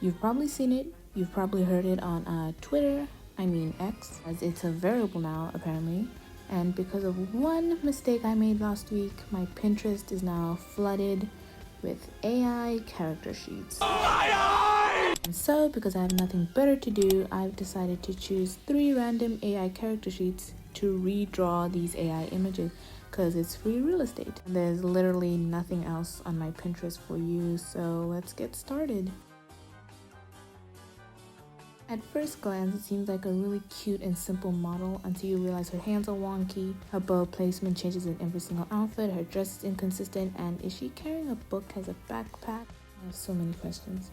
You've probably seen it, you've probably heard it on Twitter, I mean X, as it's a variable now apparently. And because of one mistake I made last week, my Pinterest is now flooded with AI character sheets. And so, because I have nothing better to do, I've decided to choose 3 random AI character sheets to redraw these AI images because it's free real estate. And there's literally nothing else on my Pinterest for you, so let's get started. At first glance, it seems like a really cute and simple model until you realize her hands are wonky, her bow placement changes in every single outfit, her dress is inconsistent, and is she carrying a book as a backpack? I have so many questions.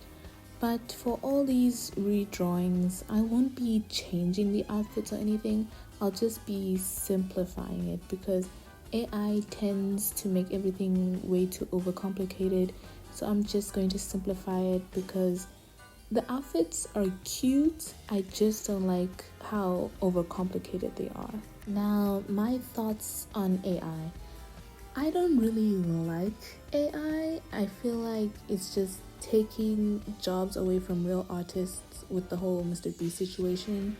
But for all these redrawings, I won't be changing the outfits or anything. I'll just be simplifying it because AI tends to make everything way too overcomplicated. So I'm just going to simplify it because the outfits are cute. I just don't like how overcomplicated they are. Now, my thoughts on AI. I don't really like AI. I feel like it's just taking jobs away from real artists with the whole Mr. Beast situation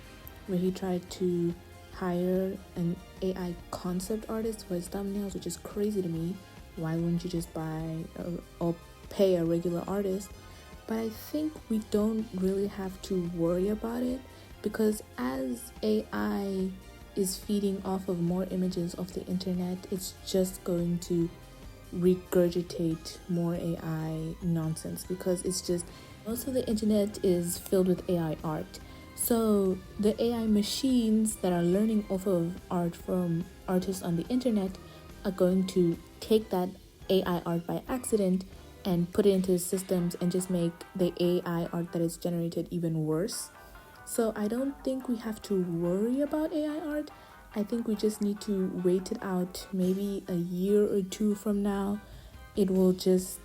where he tried to hire an AI concept artist for his thumbnails, which is crazy to me. Why wouldn't you just buy or pay a regular artist? But I think we don't really have to worry about it because as AI is feeding off of more images off the internet, it's just going to regurgitate more AI nonsense because it's just most of the internet is filled with AI art. So the AI machines that are learning off of art from artists on the internet are going to take that AI art by accident and put it into systems and just make the AI art that is generated even worse. So I don't think we have to worry about AI art. I think we just need to wait it out. Maybe a year or 2 from now, it will just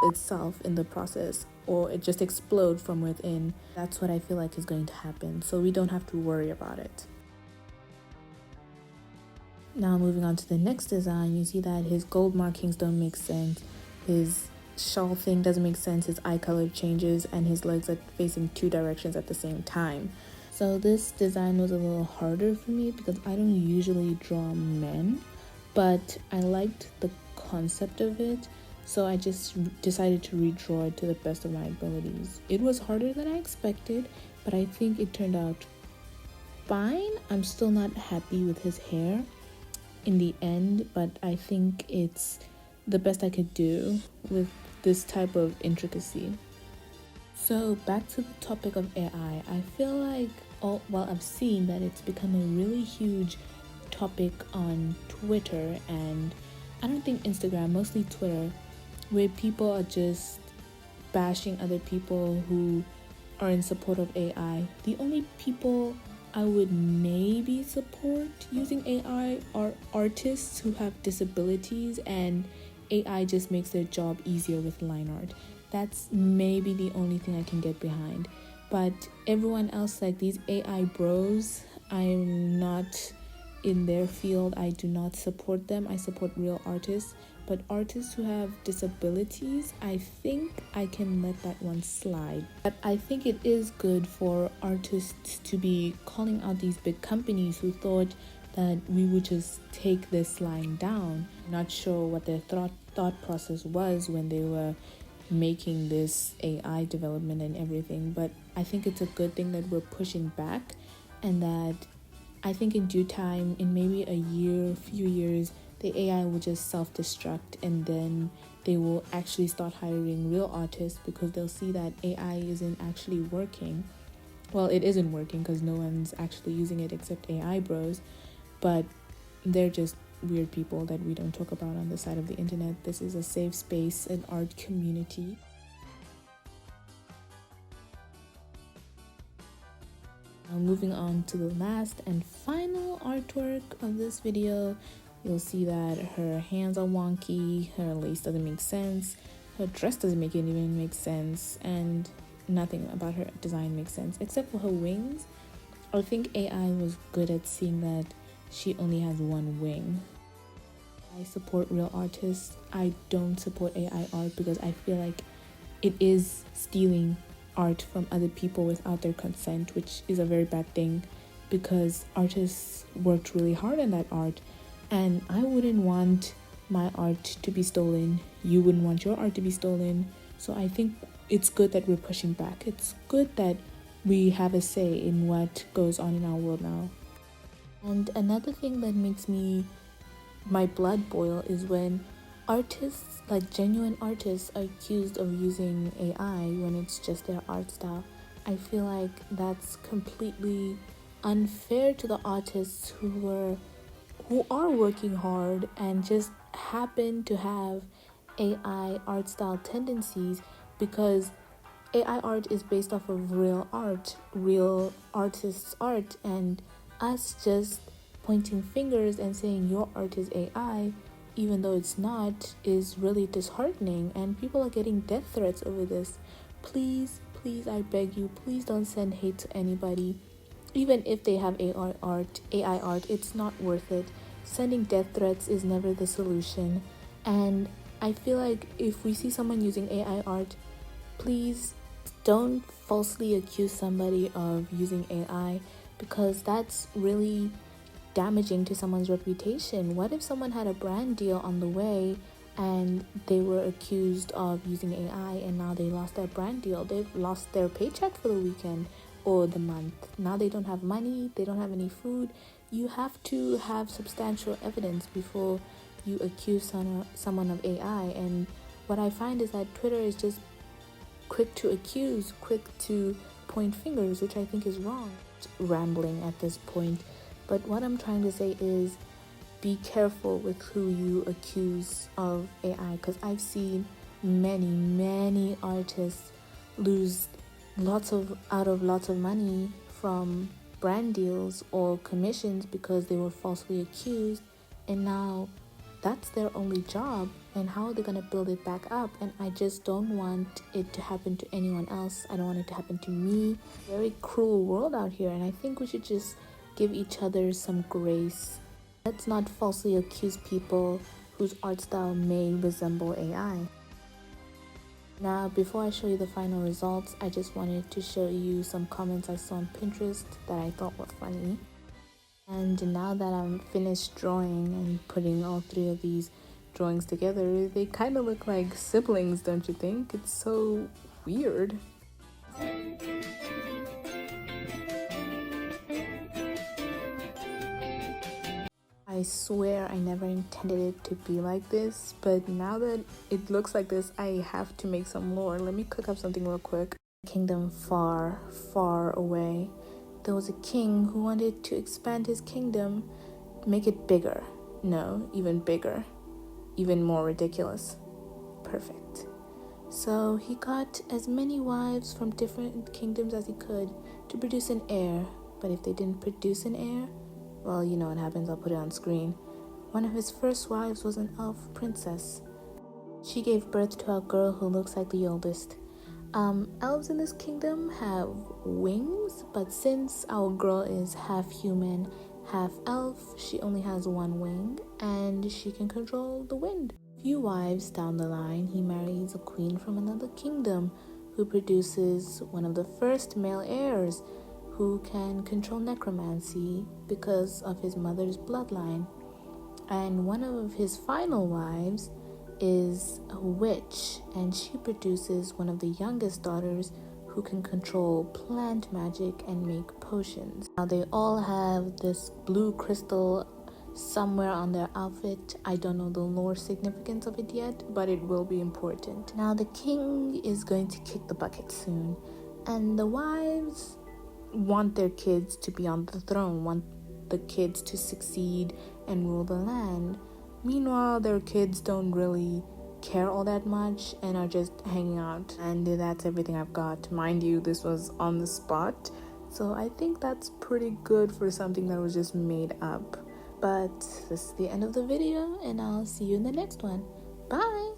itself in the process or it just explode from within. That's what I feel like is going to happen. So we don't have to worry about it. Now moving on to the next design, you see that his gold markings don't make sense. His shawl thing doesn't make sense. His eye color changes and his legs are facing 2 directions at the same time. So this design was a little harder for me because I don't usually draw men, but I liked the concept of it, so I just decided to redraw it to the best of my abilities. It was harder than I expected, but I think it turned out fine. I'm still not happy with his hair in the end, but I think it's the best I could do with this type of intricacy. So back to the topic of AI, I feel like while I've seen that it's become a really huge topic on Twitter and I don't think Instagram, mostly Twitter, where people are just bashing other people who are in support of AI. The only people I would maybe support using AI are artists who have disabilities and AI just makes their job easier with line art. That's maybe the only thing I can get behind. But everyone else, like these AI bros, I'm not in their field. I do not support them. I support real artists. But artists who have disabilities, I think I can let that one slide. But I think it is good for artists to be calling out these big companies who thought that we would just take this line down. Not sure what their thought process was when they were making this AI development and everything, but I think it's a good thing that we're pushing back and that I think in due time, in maybe a year, few years, the AI will just self-destruct and then they will actually start hiring real artists because they'll see that AI isn't actually working. Well, it isn't working because no one's actually using it except AI bros, but they're just weird people that we don't talk about on the side of the internet. This is a safe space, an art community. Now moving on to the last and final artwork of this video, you'll see that her hands are wonky, her lace doesn't make sense, her dress doesn't even make sense, and nothing about her design makes sense except for her wings. I think AI was good at seeing that she only has one wing. I support real artists. I don't support AI art because I feel like it is stealing art from other people without their consent, which is a very bad thing because artists worked really hard on that art, and I wouldn't want my art to be stolen. You wouldn't want your art to be stolen. So I think it's good that we're pushing back. It's good that we have a say in what goes on in our world now. And another thing that makes my blood boil is when artists, like genuine artists, are accused of using AI when it's just their art style. I feel like that's completely unfair to the artists who are working hard and just happen to have AI art style tendencies, because AI art is based off of real art, real artists' art, and us just pointing fingers and saying your art is AI, even though it's not, is really disheartening, and people are getting death threats over this. Please, I beg you, please don't send hate to anybody. Even if they have AI art, it's not worth it. Sending death threats is never the solution. And I feel like if we see someone using AI art, please don't falsely accuse somebody of using AI, because that's really damaging to someone's reputation. What if someone had a brand deal on the way and they were accused of using AI and now they lost their brand deal? They've lost their paycheck for the weekend or the month. Now they don't have money, they don't have any food. You have to have substantial evidence before you accuse someone of AI. And what I find is that Twitter is just quick to accuse, quick to point fingers, which I think is wrong. Rambling at this point. But what I'm trying to say is be careful with who you accuse of AI, because I've seen many artists lose lots of money from brand deals or commissions because they were falsely accused, and now that's their only job, and how are they going to build it back up? And I just don't want it to happen to anyone else. I don't want it to happen to me. Very cruel world out here, and I think we should just give each other some grace. Let's not falsely accuse people whose art style may resemble AI. Now, before I show you the final results, I just wanted to show you some comments I saw on Pinterest that I thought were funny. And now that I'm finished drawing and putting all three of these drawings together, they kind of look like siblings, don't you think? It's so weird. I swear I never intended it to be like this, but now that it looks like this, I have to make some more. Let me cook up something real quick. Kingdom far, far away, there was a king who wanted to expand his kingdom, make it bigger. No, even bigger, even more ridiculous. Perfect. So he got as many wives from different kingdoms as he could to produce an heir. But if they didn't produce an heir, well, you know what happens, I'll put it on screen. One of his first wives was an elf princess. She gave birth to a girl who looks like the oldest. Elves in this kingdom have wings, but since our girl is half human, half elf, she only has one wing, and she can control the wind. A few wives down the line, he marries a queen from another kingdom who produces one of the first male heirs, who can control necromancy because of his mother's bloodline. And one of his final wives is a witch, and she produces one of the youngest daughters who can control plant magic and make potions. Now they all have this blue crystal somewhere on their outfit. I don't know the lore significance of it yet, but it will be important. Now the king is going to kick the bucket soon, and the wives want their kids to be on the throne, want the kids to succeed and rule the land. Meanwhile, their kids don't really care all that much and are just hanging out. And that's everything I've got. Mind you, this was on the spot, so I think that's pretty good for something that was just made up. But this is the end of the video, and I'll see you in the next one. Bye!